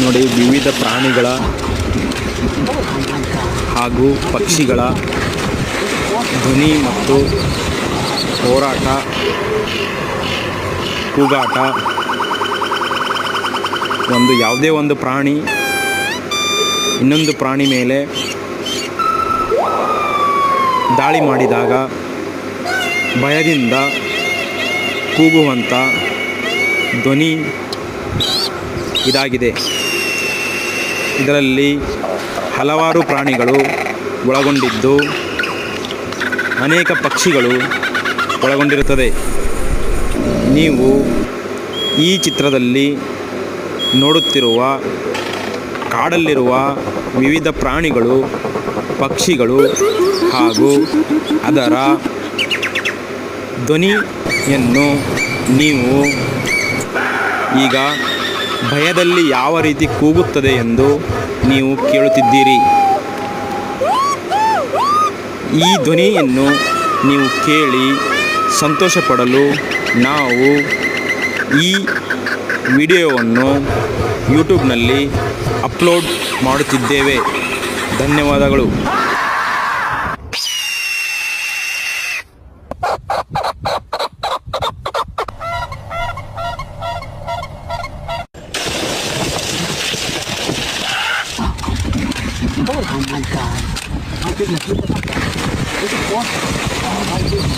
ನೋಡಿ, ವಿವಿಧ ಪ್ರಾಣಿಗಳ ಹಾಗೂ ಪಕ್ಷಿಗಳ ಧ್ವನಿ ಮತ್ತು ಹೋರಾಟ, ಕೂಗಾಟ. ಯಾವುದೇ ಒಂದು ಪ್ರಾಣಿ ಇನ್ನೊಂದು ಪ್ರಾಣಿ ಮೇಲೆ ದಾಳಿ ಮಾಡಿದಾಗ ಭಯದಿಂದ ಕೂಗುವಂಥ ಧ್ವನಿ ಇದಾಗಿದೆ. ಇದರಲ್ಲಿ ಹಲವಾರು ಪ್ರಾಣಿಗಳು ಒಳಗೊಂಡಿದ್ದು ಅನೇಕ ಪಕ್ಷಿಗಳು ಒಳಗೊಂಡಿರುತ್ತದೆ. ನೀವು ಈ ಚಿತ್ರದಲ್ಲಿ ನೋಡುತ್ತಿರುವ ಕಾಡಲ್ಲಿರುವ ವಿವಿಧ ಪ್ರಾಣಿಗಳು, ಪಕ್ಷಿಗಳು ಹಾಗೂ ಅದರ ಧ್ವನಿಯನ್ನು ನೀವು ಈಗ ಭಯದಲ್ಲಿ ಯಾವ ರೀತಿ ಕೂಗುತ್ತದೆ ಎಂದು ನೀವು ಕೇಳುತ್ತಿದ್ದೀರಿ. ಈ ಧ್ವನಿಯನ್ನು ನೀವು ಕೇಳಿ ಸಂತೋಷಪಡಲು ನಾವು ಈ ವಿಡಿಯೋವನ್ನು ಯೂಟ್ಯೂಬ್ನಲ್ಲಿ ಅಪ್ಲೋಡ್ ಮಾಡುತ್ತಿದ್ದೇವೆ. ಧನ್ಯವಾದಗಳು. Oh my God. My goodness. Look at that.